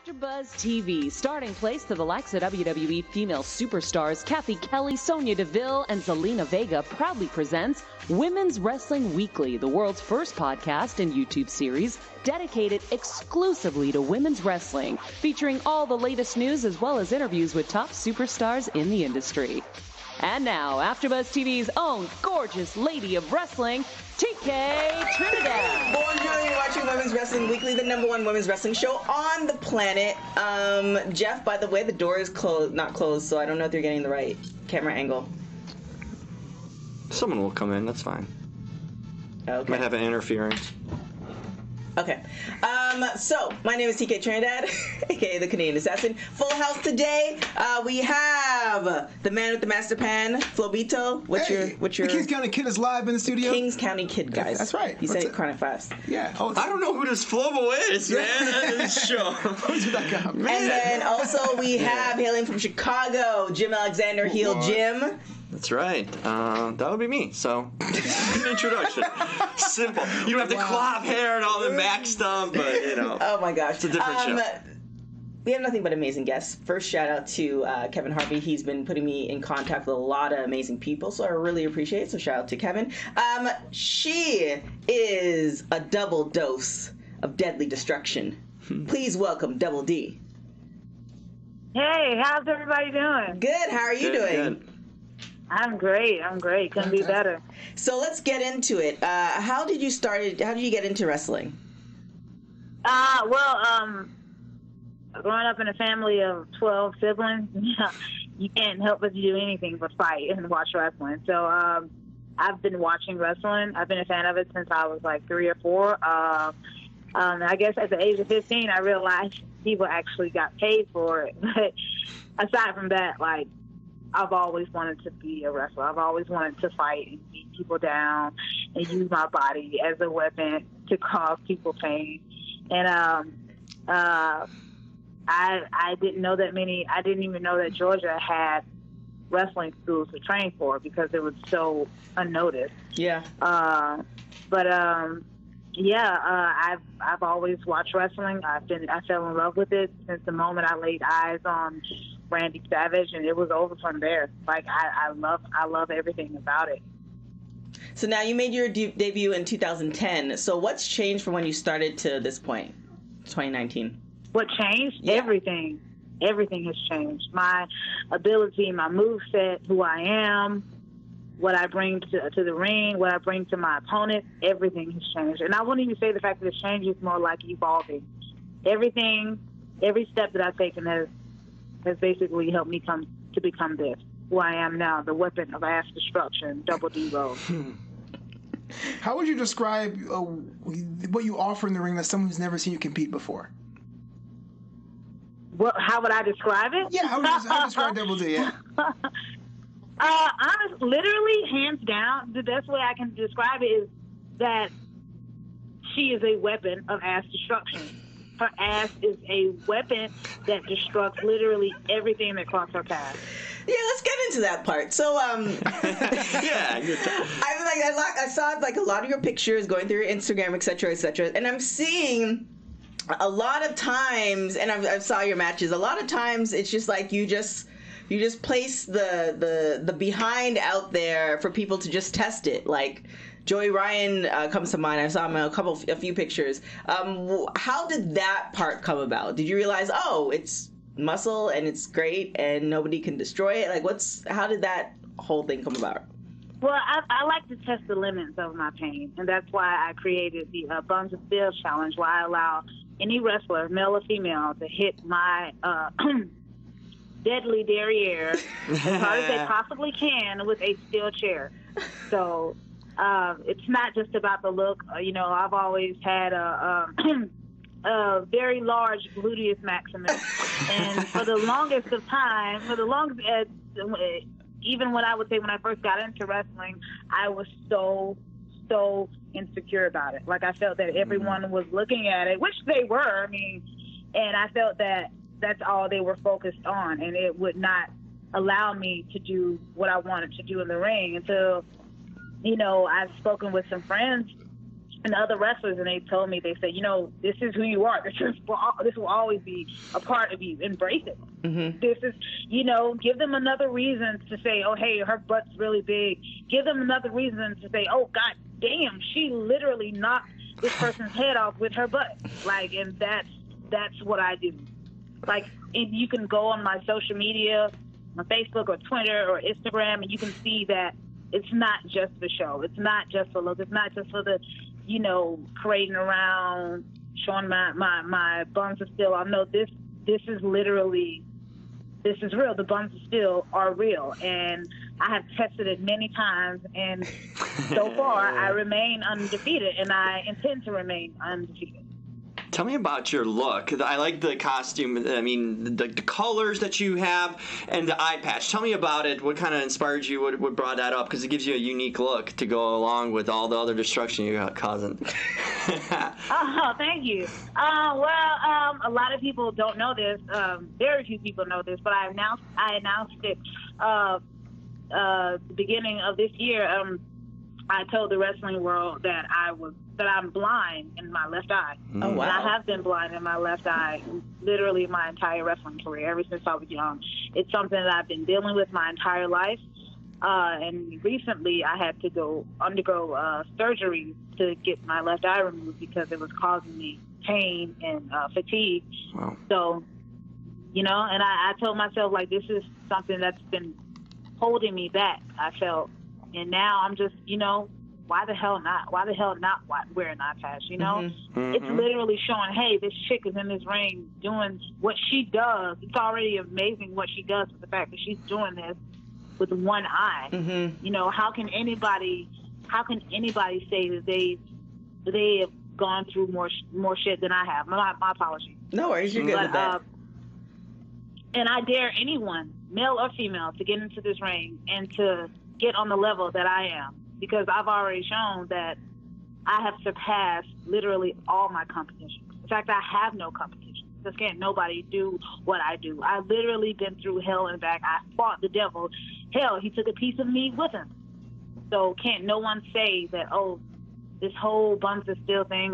AfterBuzz TV, starting place to the likes of WWE female superstars Kathy Kelly, Sonya Deville, and Zelina Vega, proudly presents Women's Wrestling Weekly, the world's first podcast and YouTube series dedicated exclusively to women's wrestling, featuring all the latest news as well as interviews with top superstars in the industry. And now, AfterBuzz TV's own gorgeous lady of wrestling, tktrinidad. Bonjour, you're watching Women's Wrestling Weekly, the #1 women's wrestling show on the planet. Jeff, by the way, the door is closed, not closed, so I don't know if you're getting the right camera angle. Someone will come in, that's fine. Okay. Might have an interference. Okay. So, my name is tktrinidad, aka the Canadian Assassin. Full house today. We have the man with the master pan, Flobito. What's your... The Kings County Kid is live in the studio. Kings County Kid, guys. That's right. You said it kind of fast. Yeah. Oh, I don't know who this Flobo is, man. This show. Who's that guy? And then also we have, hailing from Chicago, Jim Alexander, Heel Jim. That's right. That would be me. So, an introduction. Simple. You don't have the clap hair and all the Mac stuff, but, you know. Oh, my gosh. It's a different show. We have nothing but amazing guests. First, shout out to Kevin Harvey. He's been putting me in contact with a lot of amazing people, so I really appreciate it. So, shout out to Kevin. She is a double dose of deadly destruction. Please welcome Double D. Hey, how's everybody doing? Good. How are you doing? Good. I'm great. Couldn't be better. So let's get into it. How did you get into wrestling? Growing up in a family of 12 siblings, you can't help but do anything but fight and watch wrestling. So I've been watching wrestling. I've been a fan of it since I was like 3 or 4. I guess at the age of 15, I realized people actually got paid for it. But aside from that, like, I've always wanted to be a wrestler. I've always wanted to fight and beat people down and use my body as a weapon to cause people pain. And I didn't know that many. I didn't even know that Georgia had wrestling schools to train for because it was so unnoticed. Yeah. I've always watched wrestling. I fell in love with it since the moment I laid eyes on Randy Savage, and it was over from there. Like I love everything about it. So now you made your debut in 2010. So what's changed from when you started to this point, 2019? What changed? Yeah. Everything. Everything has changed. My ability, my moveset, who I am, what I bring to the ring, what I bring to my opponent, everything has changed. And I wouldn't even say the fact that it's changed, it's more like evolving. Everything, every step that I've taken has basically helped me become this, who I am now, the weapon of mass destruction, Double D Rose. How would you describe what you offer in the ring to someone who's never seen you compete before? How would I describe it? Yeah, how would you describe Double D? Yeah. Honestly, literally, hands down, the best way I can describe it is that she is a weapon of ass destruction. Her ass is a weapon that destructs literally everything that crosses her path. Yeah, let's get into that part. So, Yeah, good time. I saw like a lot of your pictures going through your Instagram, etc., and I'm seeing a lot of times, and I saw your matches. A lot of times, it's just like you just place the behind out there for people to just test it, like. Joey Ryan comes to mind. I saw him in a few pictures. How did that part come about? Did you realize, oh, it's muscle and it's great and nobody can destroy it? Like, how did that whole thing come about? Well, I like to test the limits of my pain, and that's why I created the Buns of Steel challenge, where I allow any wrestler, male or female, to hit my deadly derriere as hard as they possibly can with a steel chair. So. It's not just about the look. I've always had a very large gluteus maximus, and for the longest of time, even when I first got into wrestling, I was so insecure about it. Like I felt that everyone was looking at it, which they were. I mean, and I felt that that's all they were focused on, and it would not allow me to do what I wanted to do in the ring until. I've spoken with some friends and other wrestlers, and they told me, they said, this is who you are. This will always be a part of you. Embrace it. Mm-hmm. This is, give them another reason to say, oh, hey, her butt's really big. Give them another reason to say, oh, God damn, she literally knocked this person's head off with her butt. Like, and that's what I do. Like, if you can go on my social media, on Facebook or Twitter or Instagram, and you can see that it's not just the show. It's not just for look. It's not just for the, parading around, showing my Buns of Steel. I know this is literally, this is real. The Buns of Steel are real, and I have tested it many times, and so far I remain undefeated, and I intend to remain undefeated. Tell me about your look. I like the costume. I mean, the colors that you have and the eye patch. Tell me about it. What kind of inspired you? What brought that up? Because it gives you a unique look to go along with all the other destruction you're causing. Oh, thank you. A lot of people don't know this. Very few people know this, but I announced it the beginning of this year. I told the wrestling world that I'm blind in my left eye. Oh, wow. And I have been blind in my left eye literally my entire wrestling career, ever since I was young. It's something that I've been dealing with my entire life. And recently I had to undergo surgery to get my left eye removed because it was causing me pain and fatigue. Wow. So, and I told myself, like, this is something that's been holding me back, I felt. And now I'm just, why the hell not? Why the hell not wear an eye patch, Mm-hmm. It's literally showing, hey, this chick is in this ring doing what she does. It's already amazing what she does with the fact that she's doing this with one eye. Mm-hmm. How can anybody say that they have gone through more shit than I have? My apologies. No worries, you're good with that. And I dare anyone, male or female, to get into this ring and to get on the level that I am, because I've already shown that I have surpassed literally all my competition. In fact, I have no competition. Because can't nobody do what I do. I've literally been through hell and back. I fought the devil. Hell, he took a piece of me with him. So can't no one say that, oh, this whole Buns of Steel thing,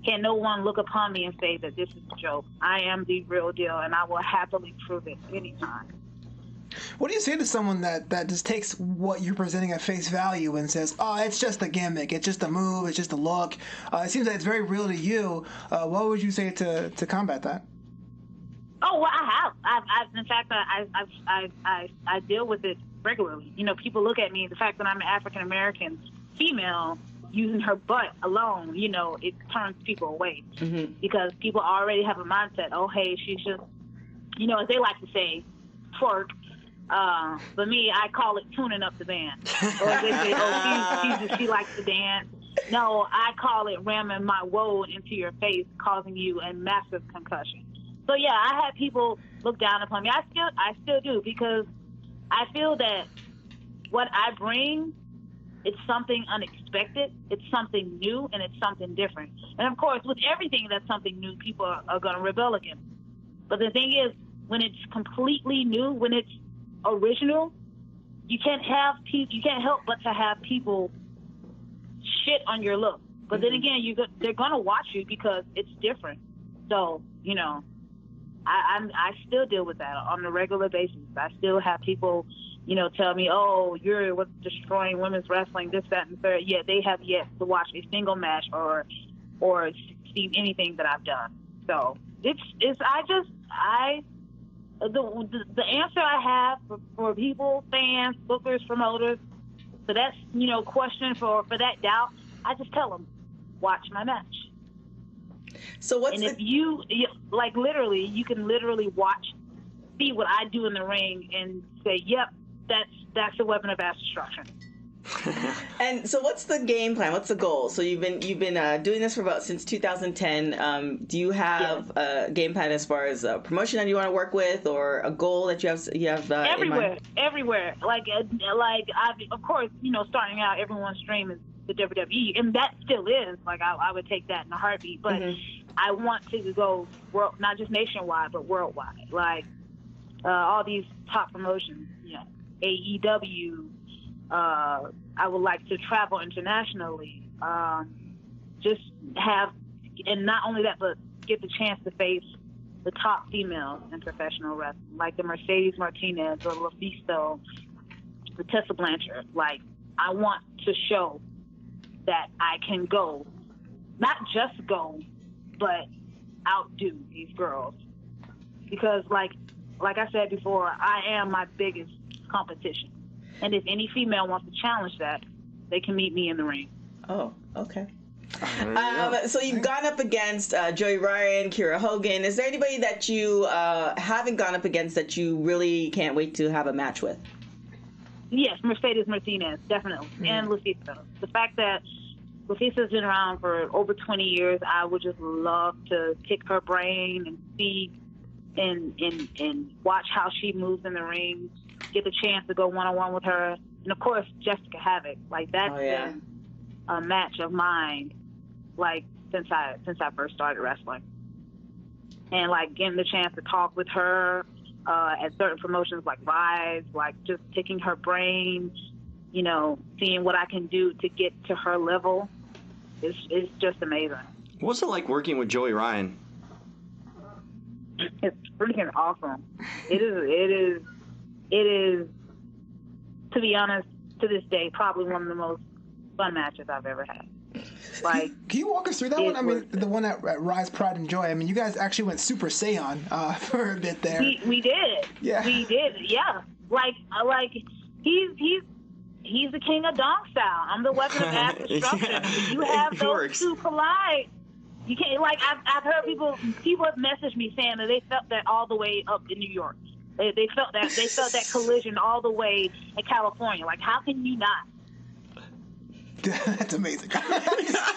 can't no one look upon me and say that this is a joke. I am the real deal, and I will happily prove it anytime. What do you say to someone that just takes what you're presenting at face value and says, oh, it's just a gimmick, it's just a move, it's just a look? It seems like it's very real to you. What would you say to combat that? Oh, well, I have. In fact, I deal with it regularly. People look at me, the fact that I'm an African-American female, using her butt alone, it turns people away. Mm-hmm. Because people already have a mindset, oh, hey, she's just, as they like to say, twerk. But me, I call it tuning up the band. Or they say, oh, she likes to dance. No, I call it ramming my woe into your face, causing you a massive concussion. So yeah, I had people look down upon me. I still do, because I feel that what I bring, it's something unexpected, it's something new, and it's something different. And of course, with everything that's something new, people are going to rebel against. But the thing is, when it's completely new, when it's original, you can't help but to have people shit on your look. But then again, they're gonna watch you because it's different. So I still deal with that on a regular basis. I still have people, tell me, oh, you're what's destroying women's wrestling, this, that, and the third. Yeah, they have yet to watch a single match or see anything that I've done. So the answer I have for people, fans, bookers, promoters, for that question, for that doubt, I just tell them, watch my match. So if you like, literally, you can literally see what I do in the ring and say, yep, that's a weapon of mass destruction. And so what's the game plan? What's the goal? So you've been doing this for since 2010. Do you have a game plan as far as a promotion that you want to work with, or a goal that you have everywhere? Like of course, starting out, everyone's dream is the WWE, and that still is. Like I would take that in a heartbeat. But I want to go not just nationwide, but worldwide. Like all these top promotions, AEW. I would like to travel internationally. just have, and not only that, but get the chance to face the top females in professional wrestling, like the Mercedes Martinez, the LaFisto, the Tessa Blanchard. Like, I want to show that I can go, not just go, but outdo these girls. Because, like I said before, I am my biggest competition. And if any female wants to challenge that, they can meet me in the ring. Oh, okay. So you've gone up against Joey Ryan, Kiera Hogan. Is there anybody that you haven't gone up against that you really can't wait to have a match with? Yes, Mercedes Martinez, definitely, and LaFisto. The fact that LaFisto's been around for over 20 years, I would just love to pick her brain and see and watch how she moves in the ring, get the chance to go one-on-one with her. And, of course, Jessica Havoc. Like, that's been a match of mine, like, since I first started wrestling. And, like, getting the chance to talk with her at certain promotions like Rise, like, just picking her brain, you know, seeing what I can do to get to her level. It's just amazing. What's it like working with Joey Ryan? It's freaking awesome. It is, to be honest, to this day, probably one of the most fun matches I've ever had. Like, can you walk us through that one? I mean, the one at Rise, Pride, and Joy. I mean, you guys actually went Super Saiyan for a bit there. We did. Yeah. We did. Yeah. Like he's the king of dong style. I'm the weapon of mass destruction. If you have those two collide, you can't. Like, I've heard people have messaged me saying that they felt that all the way up in New York. They felt that collision all the way in California. Like, how can you not? That's amazing.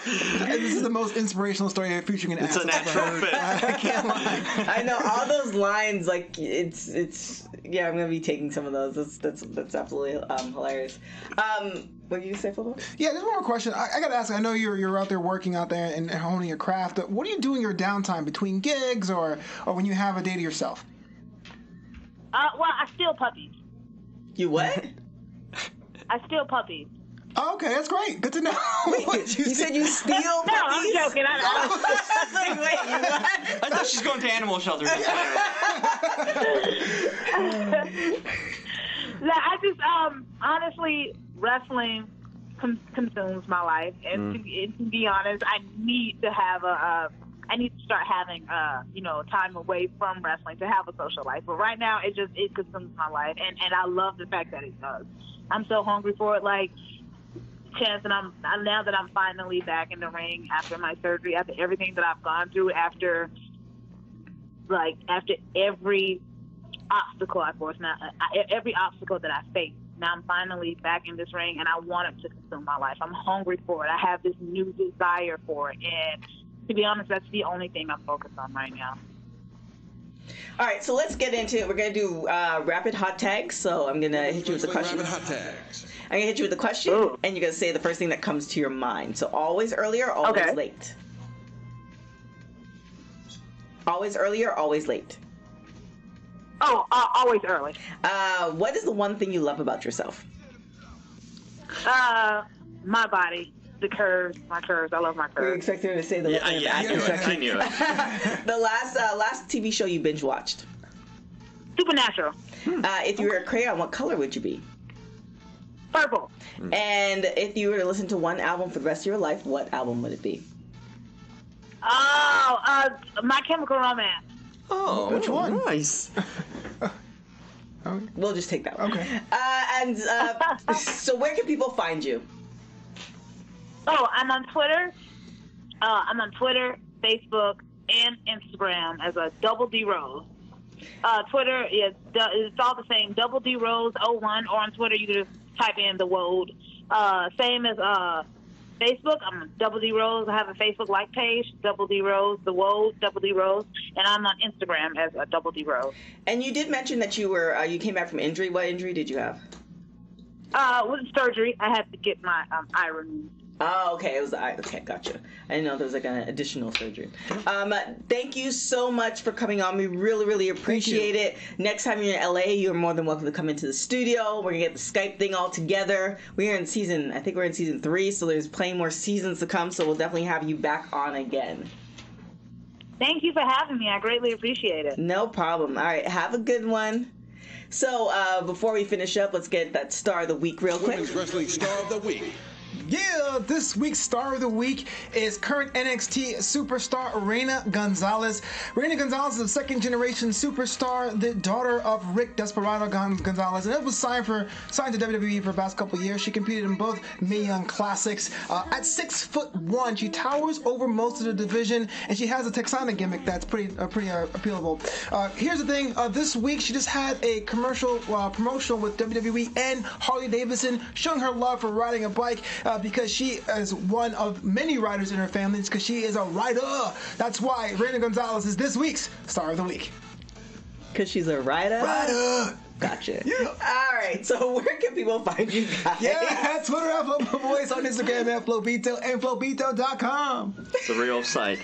This is the most inspirational story featuring an ass. It's a natural fit. I can't lie. I know all those lines. Like, it's yeah. I'm gonna be taking some of those. That's absolutely hilarious. What did you say, Philip? Yeah, there's one more question. I gotta ask. I know you're out there working out there and honing your craft. What do you do in your downtime between gigs or when you have a day to yourself? Well, I steal puppies. You what? I steal puppies. Oh, okay, that's great. Good to know. Wait, you said you steal puppies? No, I'm joking. I thought she's going to animal shelters. I just honestly, wrestling consumes my life, and to be honest, I need to have I need to start having time away from wrestling to have a social life. But right now, it consumes my life, and I love the fact that it does. I'm so hungry for it. Like, chance, and now that I'm finally back in the ring after my surgery, after everything that I've gone through, after every obstacle I forced, every obstacle that I faced, now I'm finally back in this ring, and I want it to consume my life. I'm hungry for it. I have this new desire for it, and to be honest, that's the only thing I'm focused on right now. All right, so let's get into it. We're going to do rapid hot tags. So I'm going to hit you with the question. Rapid hot tags. I'm going to hit you with the question, and you're going to say the first thing that comes to your mind. So always early or always late? Always early or always late? Oh, always early. What is the one thing you love about yourself? My body. My curves. I love my curves. We were expecting her to say the I knew it. The last TV show you binge watched? Supernatural. If you were a crayon, what color would you be? Purple. And if you were to listen to one album for the rest of your life, what album would it be? My Chemical Romance. Oh, which one? Nice. We'll just take that one. Okay. So where can people find you? Oh, I'm on Twitter. Facebook, and Instagram as a Double D Rose. Twitter is it's all the same, Double D Rose 01, or on Twitter you can just type in the Wode. Same as Facebook. I'm Double D Rose. I have a Facebook like page, Double D Rose, the Wode, Double D Rose, and I'm on Instagram as a Double D Rose. And you did mention that you were you came back from injury. What injury did you have? With surgery, I had to get my eye removed. Oh, okay. It was the eye. Okay, gotcha. I didn't know there was like an additional surgery. Thank you so much for coming on. We really, really appreciate it. Next time you're in LA, you're more than welcome to come into the studio. We're gonna get the Skype thing all together. We're in season 3, so there's plenty more seasons to come. So we'll definitely have you back on again. Thank you for having me. I greatly appreciate it. No problem. All right, have a good one. So before we finish up, let's get that Star of the Week real quick. Women's Wrestling Star of the Week. Yeah, this week's Star of the Week is current NXT superstar Reina Gonzalez. Reina Gonzalez is a second-generation superstar, the daughter of Rick Desperado Gonzalez, and it was signed to WWE for the past couple of years. She competed in both Mae Young Classics. At 6'1", she towers over most of the division, and she has a Texana gimmick that's pretty appealable. Here's the thing: this week she just had a promotional with WWE and Harley Davidson, showing her love for riding a bike. Because she is one of many riders in her family, because she is a rider. That's why Reina Gonzalez is this week's Star of the Week. Because she's a rider? Rider! Gotcha. Yeah. All right, so where can people find you guys? Yeah, Twitter at FloBoys, on Instagram at FloBito, and FloBito.com. It's the real site.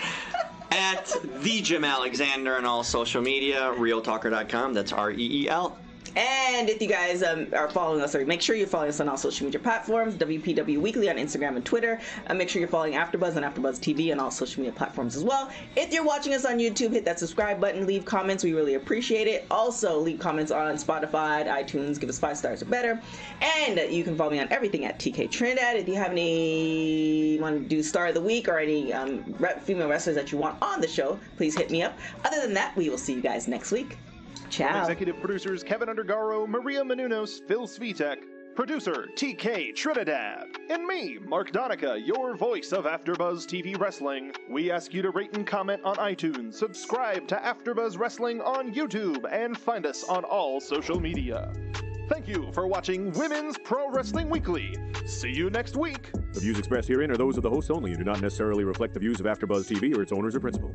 At the Jim Alexander on all social media, realtalker.com. That's REEL. And if you guys are following us, make sure you're following us on all social media platforms, WPW Weekly on Instagram and Twitter. Make sure you're following AfterBuzz on AfterBuzz TV on all social media platforms as well. If you're watching us on YouTube, hit that subscribe button, leave comments. We really appreciate it. Also, leave comments on Spotify, iTunes, give us 5 stars or better. And you can follow me on everything at tktrinidad. If you have any want to do Star of the Week or any female wrestlers that you want on the show, please hit me up. Other than that, we will see you guys next week. Ciao. Executive producers Kevin Undergaro, Maria Menounos, Phil Svitek, producer TK Trinidad, and me, Mark Donica, your voice of AfterBuzz TV Wrestling. We ask you to rate and comment on iTunes, subscribe to AfterBuzz Wrestling on YouTube, and find us on all social media. Thank you for watching Women's Pro Wrestling Weekly. See you next week. The views expressed herein are those of the hosts only and do not necessarily reflect the views of AfterBuzz TV or its owners or principal.